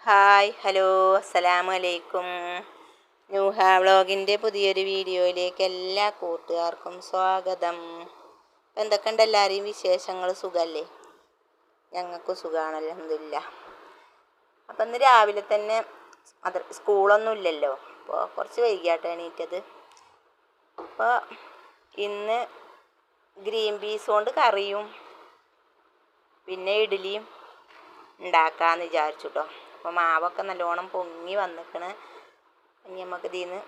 Hi hello അസ്സലാമു അലൈക്കും. നൂഹ വ്ളോഗിൻ്റെ പുതിയൊരു വീഡിയോയിലേക്ക് എല്ലാ കൂട്ടുകാർക്കും സ്വാഗതം. എന്തൊക്കെയുണ്ട് എല്ലാവരെയും വിശേഷങ്ങൾ? സുഖമല്ലേ? ഞങ്ങൾക്ക് സുഖമാണ്, അൽഹംദുലില്ലാഹ്. അപ്പം ഇന്ന് രാവിലെ തന്നെ സ്കൂളൊന്നും ഇല്ലല്ലോ, അപ്പോൾ കുറച്ച് വൈകിയാട്ടോ എണീറ്റത്. അപ്പോൾ ഇന്ന് ഗ്രീൻ പീസ് കൊണ്ട് കറിയും പിന്നെ ഇഡ്ഡലിയും ഉണ്ടാക്കാമെന്ന് വിചാരിച്ചു കേട്ടോ. അപ്പോൾ മാവൊക്കെ നല്ലോണം പൊങ്ങി വന്നിക്കണ്. ഇനി നമുക്ക് ഇതിൽ നിന്ന്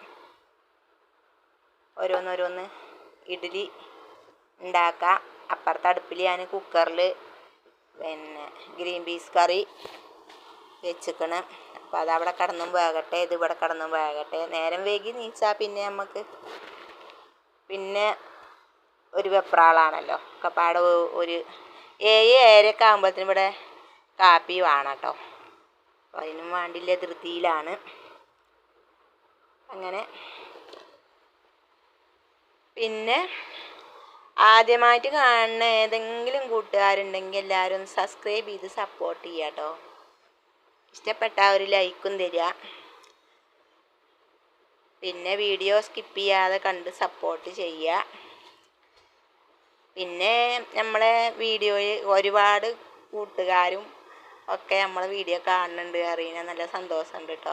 ഓരോന്നോരോന്ന് ഇഡ്ഡലി ഉണ്ടാക്കാം. അപ്പുറത്തെ അടുപ്പിൽ ഞാൻ കുക്കറിൽ പിന്നെ ഗ്രീൻ പീസ് കറി വെച്ചിക്കണ്. അപ്പോൾ അതവിടെ കിടന്നും വേകട്ടെ, ഇത് ഇവിടെ കിടന്നും വേകട്ടെ. നേരം വൈകി നീച്ചാൽ പിന്നെ നമുക്ക് ഒരു വെപ്രാളാണല്ലോ. ഒക്കെപ്പാടെ ഒരു 7-7:30 ആകുമ്പോഴത്തേനും ഇവിടെ കാപ്പി വേണം കേട്ടോ. അപ്പോൾ അതിനും വേണ്ടിയുള്ള ധൃതിയിലാണ്. അങ്ങനെ പിന്നെ ആദ്യമായിട്ട് കാണുന്ന ഏതെങ്കിലും കൂട്ടുകാരുണ്ടെങ്കിൽ എല്ലാവരും ഒന്ന് സബ്സ്ക്രൈബ് ചെയ്ത് സപ്പോർട്ട് ചെയ്യുക കേട്ടോ. ഇഷ്ടപ്പെട്ട ഒരു ലൈക്കും തരിക. പിന്നെ വീഡിയോ സ്കിപ്പ് ചെയ്യാതെ കണ്ട് സപ്പോർട്ട് ചെയ്യുക. പിന്നെ നമ്മളെ വീഡിയോയിൽ ഒരുപാട് കൂട്ടുകാരും ഒക്കെ നമ്മളെ വീഡിയോ കാണുന്നുണ്ട്, അറിയുന്ന നല്ല സന്തോഷമുണ്ട് കേട്ടോ.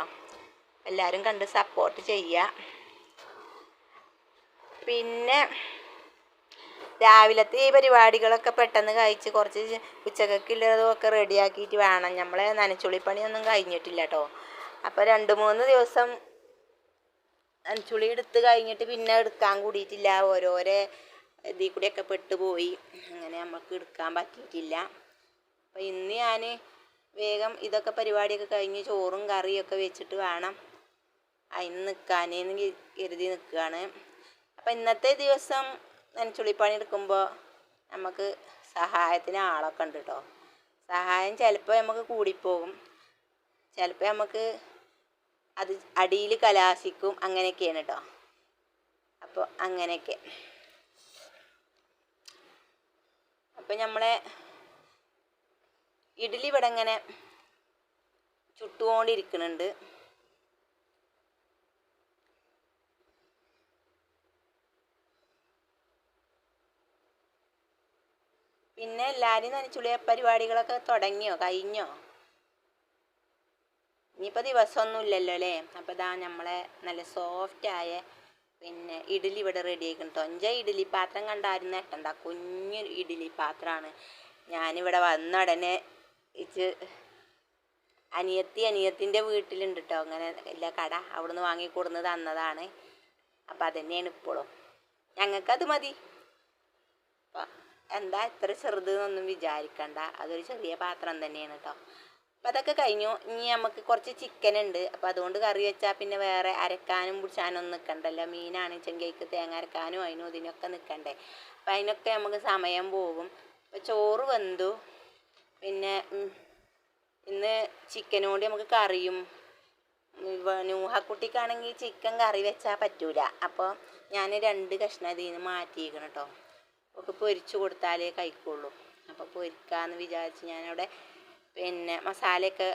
എല്ലാവരും കണ്ട് സപ്പോർട്ട് ചെയ്യുക. പിന്നെ രാവിലത്തെ ഈ പരിപാടികളൊക്കെ പെട്ടെന്ന് കഴിച്ച് കുറച്ച് ഉച്ചക്കൊക്കെയുള്ളതും ഒക്കെ റെഡിയാക്കിയിട്ട് വേണം. നമ്മളെ നനച്ചുള്ളിപ്പണിയൊന്നും കഴിഞ്ഞിട്ടില്ല കേട്ടോ. അപ്പോൾ 2-3 ദിവസം നനച്ചുള്ളി എടുത്ത് കഴിഞ്ഞിട്ട് പിന്നെ എടുക്കാൻ കൂടിയിട്ടില്ല. ഓരോരോ ഇതിൽ കൂടെയൊക്കെ പെട്ടുപോയി. അങ്ങനെ നമുക്ക് എടുക്കാൻ പറ്റിയിട്ടില്ല. അപ്പോൾ ഇന്ന് ഞാൻ വേഗം ഇതൊക്കെ പരിപാടിയൊക്കെ കഴിഞ്ഞ് ചോറും കറിയൊക്കെ വെച്ചിട്ട് വേണം അതിന് നിൽക്കാനേന്ന് കരുതി നിൽക്കുകയാണ്. അപ്പം ഇന്നത്തെ ദിവസം നനച്ചുള്ളിപ്പണി എടുക്കുമ്പോൾ നമുക്ക് സഹായത്തിന് ആളൊക്കെ ഉണ്ട് കേട്ടോ. സഹായം ചിലപ്പോൾ നമുക്ക് കൂടിപ്പോകും, ചിലപ്പോൾ നമുക്ക് അത് അടിയിൽ കലാശിക്കും. അങ്ങനെയൊക്കെയാണ് കേട്ടോ. അപ്പോൾ അങ്ങനെയൊക്കെ. അപ്പം നമ്മളെ ഇഡ്ഡലി ഇവിടെ ഇങ്ങനെ ചുട്ടുകൊണ്ടിരിക്കുന്നുണ്ട്. പിന്നെ എല്ലാവരും നനച്ചുള്ളി പരിപാടികളൊക്കെ തുടങ്ങിയോ കഴിഞ്ഞോ? ഇനിയിപ്പോൾ ദിവസമൊന്നും ഇല്ലല്ലോ അല്ലേ. അപ്പോൾ ഇതാ നമ്മളെ നല്ല സോഫ്റ്റായ പിന്നെ ഇഡ്ഡലി ഇവിടെ റെഡി ആയിക്കണം കേട്ടോ. എൻ്റെ ഇഡ്ഡലി പാത്രം കണ്ടാലും നെട്ടണ്ട, കുഞ്ഞു ഇഡ്ഡലി പാത്രമാണ്. ഞാനിവിടെ വന്ന ഉടനെ അനിയത്തിൻ്റെ വീട്ടിലുണ്ട് കേട്ടോ അങ്ങനെ എല്ലാ കട, അവിടുന്ന് വാങ്ങിക്കൊടുന്ന് തന്നതാണ്. അപ്പം അതുതന്നെയാണ് ഇപ്പോഴും. ഞങ്ങൾക്കത് മതി. അപ്പം എന്താ ഇത്ര ചെറുതെന്നൊന്നും വിചാരിക്കണ്ട, അതൊരു ചെറിയ പാത്രം തന്നെയാണ് കേട്ടോ. അപ്പം അതൊക്കെ കഴിഞ്ഞു. ഇനി നമുക്ക് കുറച്ച് ചിക്കൻ ഉണ്ട്. അപ്പോൾ അതുകൊണ്ട് കറി വെച്ചാൽ പിന്നെ വേറെ അരക്കാനും പിടിച്ചാനും ഒന്നും നിൽക്കണ്ടല്ലോ. മീനാണ് ചെങ്കൈക്ക് തേങ്ങ അരക്കാനും അതിനും ഇതിനൊക്കെ നിൽക്കണ്ടേ. അപ്പം അതിനൊക്കെ നമുക്ക് സമയം പോകും. അപ്പോൾ ചോറ് വെന്തു. പിന്നെ ഇന്ന് ചിക്കനോട് നമുക്ക് കറിയും. നൂഹക്കുട്ടിക്കാണെങ്കിൽ ചിക്കൻ കറി വെച്ചാൽ പറ്റൂല. അപ്പോൾ ഞാൻ 2 കഷ്ണം ഇതിൽ നിന്ന് മാറ്റിയിരിക്കണം കേട്ടോ. ഒക്കെ പൊരിച്ചു കൊടുത്താലേ കഴിക്കുള്ളൂ. അപ്പോൾ പൊരിക്കാമെന്ന് വിചാരിച്ച് ഞാനവിടെ പിന്നെ മസാലയൊക്കെ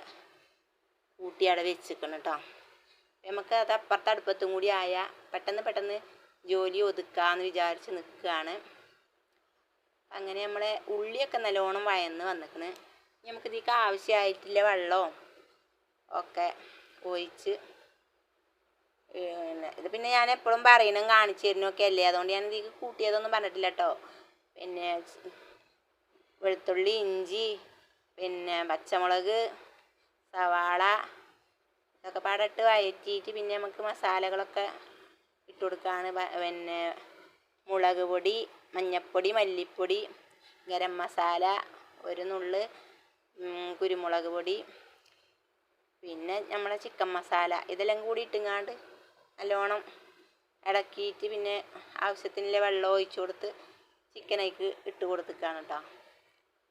കൂട്ടി അവിടെ വെച്ചിരിക്കണം കേട്ടോ. നമുക്ക് അത് അപ്പുറത്തെ അടുപ്പത്തും കൂടി ആയാൽ പെട്ടെന്ന് ജോലി ഒതുക്കാമെന്ന് വിചാരിച്ച് നിൽക്കുകയാണ്. അങ്ങനെ നമ്മളെ ഉള്ളിയൊക്കെ നല്ലോണം വഴന്ന് വന്നിക്കണ്. നമുക്കിതിലേക്ക് ആവശ്യമായിട്ടുള്ള വെള്ളവും ഒക്കെ ഒഴിച്ച് ഇത് പിന്നെ ഞാൻ എപ്പോഴും പറയണം കാണിച്ചു തരുന്നൊക്കെ അല്ലേ, അതുകൊണ്ട് ഞാൻ ഇതിലേക്ക് കൂട്ടിയതൊന്നും പറഞ്ഞിട്ടില്ല കേട്ടോ. പിന്നെ വെളുത്തുള്ളി, ഇഞ്ചി, പിന്നെ പച്ചമുളക്, സവാള ഇതൊക്കെ പാടിട്ട് വഴറ്റിയിട്ട് പിന്നെ നമുക്ക് മസാലകളൊക്കെ ഇട്ട് കൊടുക്കുകയാണ്. പിന്നെ മുളക് പൊടി, മഞ്ഞൾപ്പൊടി, മല്ലിപ്പൊടി, ഗരം മസാല, ഒരു നുള്ള് കുരുമുളക് പൊടി, പിന്നെ നമ്മളെ ചിക്കൻ മസാല, ഇതെല്ലാം കൂടി ഇട്ടുങ്ങാണ്ട് നല്ലോണം ഇളക്കിയിട്ട് പിന്നെ ആവശ്യത്തിനുള്ള വെള്ളം ഒഴിച്ചു കൊടുത്ത് ചിക്കനേക്ക് ഇട്ട് കൊടുത്തിക്കാണ് കേട്ടോ.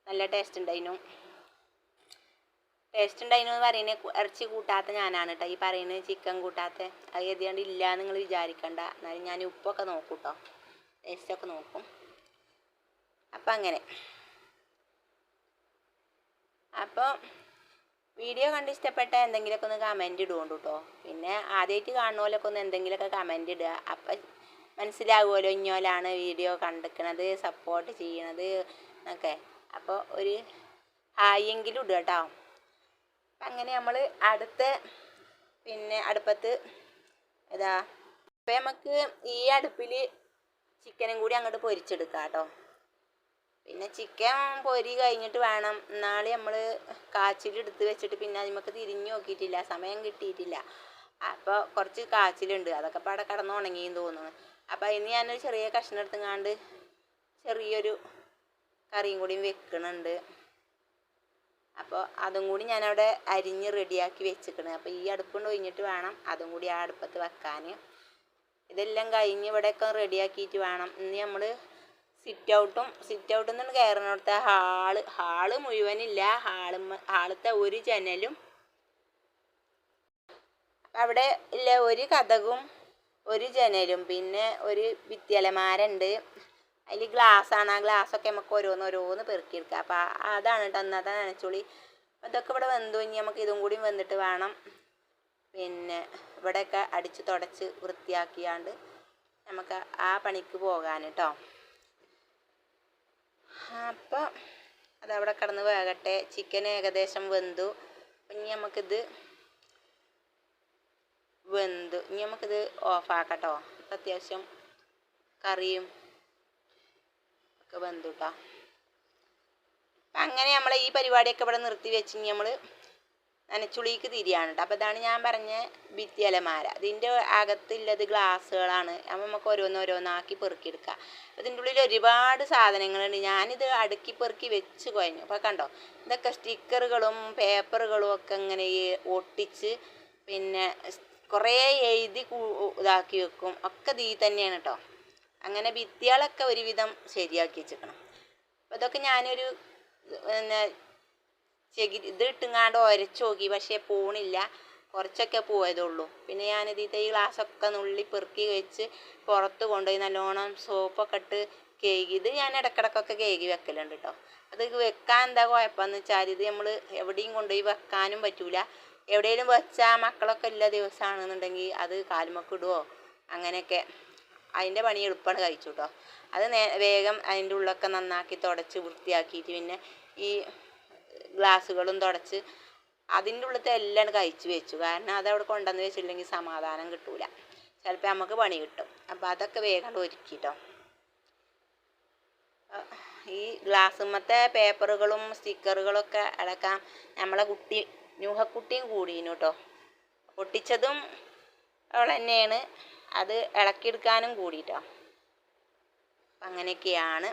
നല്ല ടേസ്റ്റ് ഉണ്ടായിരുന്നു എന്ന് പറയുന്നത് ഇറച്ചി കൂട്ടാത്ത ഞാനാണ് കേട്ടോ ഈ പറയുന്നത്. ചിക്കൻ കൂട്ടാത്ത അത് എഴുതിയാണ്ട് ഇല്ല നിങ്ങൾ വിചാരിക്കണ്ട. എന്നാലും ഞാൻ ഉപ്പൊക്കെ നോക്കും കേട്ടോ, ടേസ്റ്റൊക്കെ നോക്കും. അപ്പം അങ്ങനെ അപ്പോൾ വീഡിയോ കണ്ട് ഇഷ്ടപ്പെട്ട എന്തെങ്കിലുമൊക്കെ ഒന്ന് കമൻറ്റ് ഇടുകൊണ്ടു കേട്ടോ. പിന്നെ ആദ്യമായിട്ട് കാണുന്നവരൊക്കെ ഒന്ന് എന്തെങ്കിലുമൊക്കെ കമൻറ്റ് ഇടുക. അപ്പം മനസ്സിലാകുമല്ലോ ഇഞ്ഞോലാണ് വീഡിയോ കണ്ടിരിക്കണത്, സപ്പോർട്ട് ചെയ്യണത് എന്നൊക്കെ. അപ്പോൾ ഒരു ഹായെങ്കിലും ഇടുക കേട്ടോ. അപ്പം അങ്ങനെ നമ്മൾ അടുപ്പത്ത് ഇതാ അപ്പം നമുക്ക് ഈ അടുപ്പിൽ ചിക്കനും കൂടി അങ്ങോട്ട് പൊരിച്ചെടുക്കാം കേട്ടോ. പിന്നെ ചിക്കൻ പൊരി കഴിഞ്ഞിട്ട് വേണം. നാളെ നമ്മൾ കാച്ചിലെടുത്ത് വെച്ചിട്ട് പിന്നെ നമുക്ക് തിരിഞ്ഞു നോക്കിയിട്ടില്ല, സമയം കിട്ടിയിട്ടില്ല. അപ്പോൾ കുറച്ച് കാച്ചിലുണ്ട്, അതൊക്കെ പാടെ കടന്ന് ഉണങ്ങിയെന്ന് തോന്നുന്നു. അപ്പോൾ അതിന് ഞാനൊരു ചെറിയ കഷ്ണം എടുത്തുങ്ങാണ്ട് ചെറിയൊരു കറിയും കൂടിയും വെക്കണുണ്ട്. അപ്പോൾ അതും കൂടി ഞാനവിടെ അരിഞ്ഞ് റെഡിയാക്കി വെച്ചിക്കണ്. അപ്പോൾ ഈ അടുപ്പുകൊണ്ട് ഒഴിഞ്ഞിട്ട് വേണം അതും കൂടി ആ അടുപ്പത്ത് വെക്കാൻ. ഇതെല്ലാം കഴിഞ്ഞ് ഇവിടെയൊക്കെ റെഡിയാക്കിയിട്ട് വേണം ഇനി നമ്മൾ സിറ്റ് ഔട്ടിൽ നിന്ന് കയറുന്നിടത്തെ ഹാള് മുഴുവനില്ല, ഹാളത്തെ ഒരു ജനലും അവിടെ ഇല്ല, ഒരു കതകും ഒരു ജനലും പിന്നെ ഒരു ഭിത്തിയലമാരുണ്ട്. അതിൽ ഗ്ലാസ്സാണ്. ആ ഗ്ലാസ്സൊക്കെ നമുക്ക് ഓരോന്ന് പെറുക്കിയെടുക്കാം. അപ്പോൾ അതാണ് കേട്ടോ അന്നത്തെ നനച്ചുളി. അതൊക്കെ ഇവിടെ വെന്തു. ഇനി നമുക്ക് ഇതും കൂടി വെന്തിട്ട് വേണം പിന്നെ ഇവിടെയൊക്കെ അടിച്ച് തുടച്ച് വൃത്തിയാക്കിയാണ്ട് നമുക്ക് ആ പണിക്ക് പോകാൻ കേട്ടോ. അപ്പോൾ അതവിടെ കിടന്ന് വേകട്ടെ. ചിക്കൻ ഏകദേശം വെന്തു. ഇനി നമുക്കിത് ഓഫാക്കട്ടോ. അത്യാവശ്യം കറിയും ഒക്കെ വെന്തു കേട്ടോ. അപ്പം അങ്ങനെ നമ്മൾ ഈ പരിപാടിയൊക്കെ ഇവിടെ നിർത്തി വെച്ച് നമ്മൾ നനച്ചുളിക്ക് തിരിയാണ് കേട്ടോ. അപ്പോൾ ഇതാണ് ഞാൻ പറഞ്ഞ ഭിത്തി അലമാര. ഇതിൻ്റെ അകത്തുള്ളത് ഗ്ലാസ്സുകളാണ്. അപ്പോൾ നമുക്ക് ഓരോന്നാക്കി പെറുക്കിയെടുക്കാം. ഇതിൻ്റെ ഉള്ളിൽ ഒരുപാട് സാധനങ്ങളുണ്ട്. ഞാനിത് അടുക്കി പെറുക്കി വെച്ച് കഴിഞ്ഞു. അപ്പോൾ കണ്ടോ, ഇതൊക്കെ സ്റ്റിക്കറുകളും പേപ്പറുകളും ഒക്കെ ഇങ്ങനെ ഒട്ടിച്ച് പിന്നെ കുറേ എഴുതി ഇതാക്കി വെക്കും. ഒക്കെ ഇതിൽ തന്നെയാണ് കേട്ടോ. അങ്ങനെ ഭിത്തികളൊക്കെ ഒരുവിധം ശരിയാക്കി വെച്ചിരിക്കണം. അപ്പോൾ ഇതൊക്കെ ഞാനൊരു പിന്നെ ഇത് ഇട്ടുങ്ങാണ്ട് ഉരച്ച് നോക്കി, പക്ഷേ പോണില്ല. കുറച്ചൊക്കെ പോയതുള്ളൂ. പിന്നെ ഞാനിതിൽ ഈ ഗ്ലാസ്സൊക്കെ നുള്ളി പെറുക്കി വെച്ച് പുറത്ത് കൊണ്ടുപോയി നല്ലോണം സോപ്പൊക്കെ ഇട്ട് കേകി. ഇത് ഞാൻ ഇടക്കിടക്കൊക്കെ കേകി വെക്കലുണ്ട് കേട്ടോ. അത് വെക്കാൻ എന്താ കുഴപ്പമെന്ന് വെച്ചാൽ ഇത് നമ്മൾ എവിടെയും കൊണ്ടുപോയി വെക്കാനും പറ്റൂല. എവിടെയെങ്കിലും വെച്ചാൽ മക്കളൊക്കെ എല്ലാ ദിവസമാണെന്നുണ്ടെങ്കിൽ അത് കാലുമൊക്കെ ഇടുവോ അങ്ങനെയൊക്കെ. അതിൻ്റെ പണി എളുപ്പമാണ് കഴിച്ചു കേട്ടോ. അത് വേഗം അതിൻ്റെ ഉള്ളൊക്കെ നന്നാക്കി തുടച്ച് വൃത്തിയാക്കിയിട്ട് പിന്നെ ഈ ഗ്ലാസ്സുകളും തുടച്ച് അതിൻ്റെ ഉള്ളത്തെ എല്ലാം കഴിച്ച് വെച്ചു. കാരണം അതവിടെ കൊണ്ടുവന്ന് വെച്ചില്ലെങ്കിൽ സമാധാനം കിട്ടൂല, ചിലപ്പോൾ നമുക്ക് പണി കിട്ടും. അപ്പോൾ അതൊക്കെ വേഗം ഒരുക്കിട്ടോ. ഈ ഗ്ലാസ്സുമ്മത്തെ പേപ്പറുകളും സ്റ്റിക്കറുകളൊക്കെ അടക്കാം നമ്മളെ ന്യൂഹക്കുട്ടിയും കൂടിയിരുന്നു കേട്ടോ. പൊട്ടിച്ചതും അവൾ തന്നെയാണ്, അത് ഇളക്കിയെടുക്കാനും കൂടിയിട്ടോ. അങ്ങനെയൊക്കെയാണ്.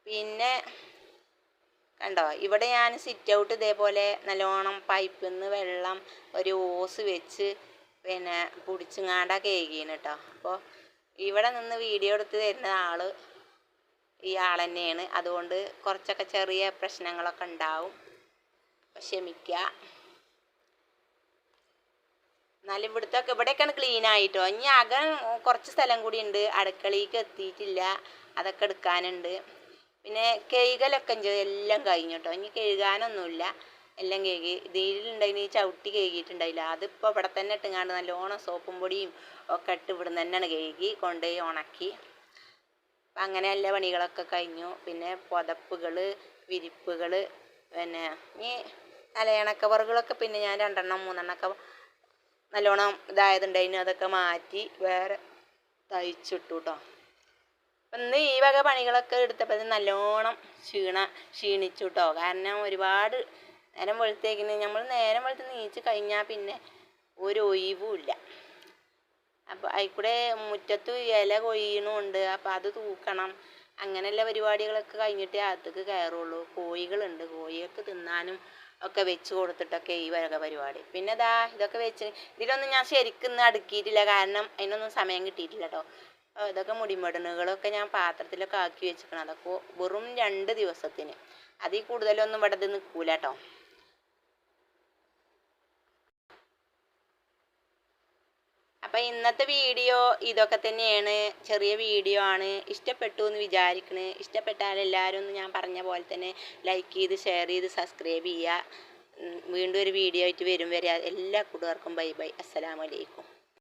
പിന്നെ കണ്ടോ, ഇവിടെ ഞാൻ സിറ്റ് ഔട്ട് ഇതേപോലെ നല്ലോണം പൈപ്പിൽ നിന്ന് വെള്ളം ഒരു ഓസ് വെച്ച് പിന്നെ പിടിച്ചിങ്ങാണ്ട കേൾക്കുകയാണ് കേട്ടോ. അപ്പോൾ ഇവിടെ നിന്ന് വീഡിയോ എടുത്ത് തരുന്ന ഈ ആൾ തന്നെയാണ്. അതുകൊണ്ട് കുറച്ചൊക്കെ ചെറിയ പ്രശ്നങ്ങളൊക്കെ ഉണ്ടാവും, ക്ഷമിക്കുക. എന്നാലും ഇവിടെയൊക്കെയാണ് ക്ലീൻ ആയിട്ടോ. ഇനി അകം കുറച്ച് സ്ഥലം കൂടി ഉണ്ട്, അടുക്കളയിലേക്ക് എത്തിയിട്ടില്ല, അതൊക്കെ എടുക്കാനുണ്ട്. പിന്നെ കഴുകലൊക്കെ എല്ലാം കഴിഞ്ഞു കേട്ടോ. ഇനി കഴുകാനൊന്നുമില്ല, എല്ലാം കഴുകി. ഇതിലുണ്ടായിന് ചവിട്ടി കഴുകിയിട്ടുണ്ടായില്ല, അതിപ്പോൾ ഇവിടെ തന്നെ ഇട്ടുങ്ങാണ്ട് നല്ലോണം സോപ്പും പൊടിയും ഒക്കെ ഇട്ട് ഇവിടെ തന്നെയാണ് കഴുകി കൊണ്ടുപോയി ഉണക്കി. അപ്പം അങ്ങനെ എല്ലാ പണികളൊക്കെ കഴിഞ്ഞു. പിന്നെ പുതപ്പുകൾ, വിരിപ്പുകൾ, പിന്നെ ഈ തലയണക്കവറുകളൊക്കെ പിന്നെ ഞാൻ 2-3 നല്ലോണം ഇതായതുണ്ടായിരുന്നു, അതൊക്കെ മാറ്റി വേറെ തയ്ച്ചിട്ടു കേട്ടോ. അപ്പം ഇന്ന് ഈ വക പണികളൊക്കെ എടുത്തപ്പോൾ നല്ലോണം ക്ഷീണിച്ചു കേട്ടോ. കാരണം ഒരുപാട് നേരം വെളുത്തേക്കിന് നമ്മൾ നേരം വെളുത്ത് നീച്ച് കഴിഞ്ഞാൽ പിന്നെ ഒരു ഒഴിവുമില്ല. അപ്പോൾ അതിൽക്കൂടെ മുറ്റത്ത് ഇല കൊയ്യണമുണ്ട്, അപ്പോൾ അത് തൂക്കണം. അങ്ങനെയുള്ള പരിപാടികളൊക്കെ കഴിഞ്ഞിട്ടേ അകത്തേക്ക് കയറുള്ളൂ. കോഴികളുണ്ട്, കോഴികൾക്ക് തിന്നാനും ഒക്കെ വെച്ച് കൊടുത്തിട്ടൊക്കെ ഈ വക പരിപാടി. പിന്നെ ഇതൊക്കെ വെച്ച് ഇതിലൊന്നും ഞാൻ ശരിക്കും അടുക്കിയിട്ടില്ല, കാരണം അതിനൊന്നും സമയം കിട്ടിയിട്ടില്ല കേട്ടോ. ഇതൊക്കെ മുടിമടനുകളൊക്കെ ഞാൻ പാത്രത്തിലൊക്കെ ആക്കി വെച്ചിരിക്കണം. അതൊക്കെ വെറും 2 ദിവസത്തിന്, അതിൽ കൂടുതലൊന്നും ഇവിടെ ഇത് നിൽക്കൂല കേട്ടോ. അപ്പം അപ്പോൾ ഇന്നത്തെ വീഡിയോ ഇതൊക്കെ തന്നെയാണ്. ചെറിയ വീഡിയോ ആണ്. ഇഷ്ടപ്പെട്ടു എന്ന് വിചാരിക്കണേ. ഇഷ്ടപ്പെട്ടാൽ എല്ലാവരും ഒന്ന് ഞാൻ പറഞ്ഞ പോലെ തന്നെ ലൈക്ക് ചെയ്ത് ഷെയർ ചെയ്ത് സബ്സ്ക്രൈബ് ചെയ്യുക. വീണ്ടും ഒരു വീഡിയോ ആയിട്ട് വരും വരെ എല്ലാ കൂട്ടുകാർക്കും ബൈ ബൈ. അസ്സലാമു അലൈക്കും.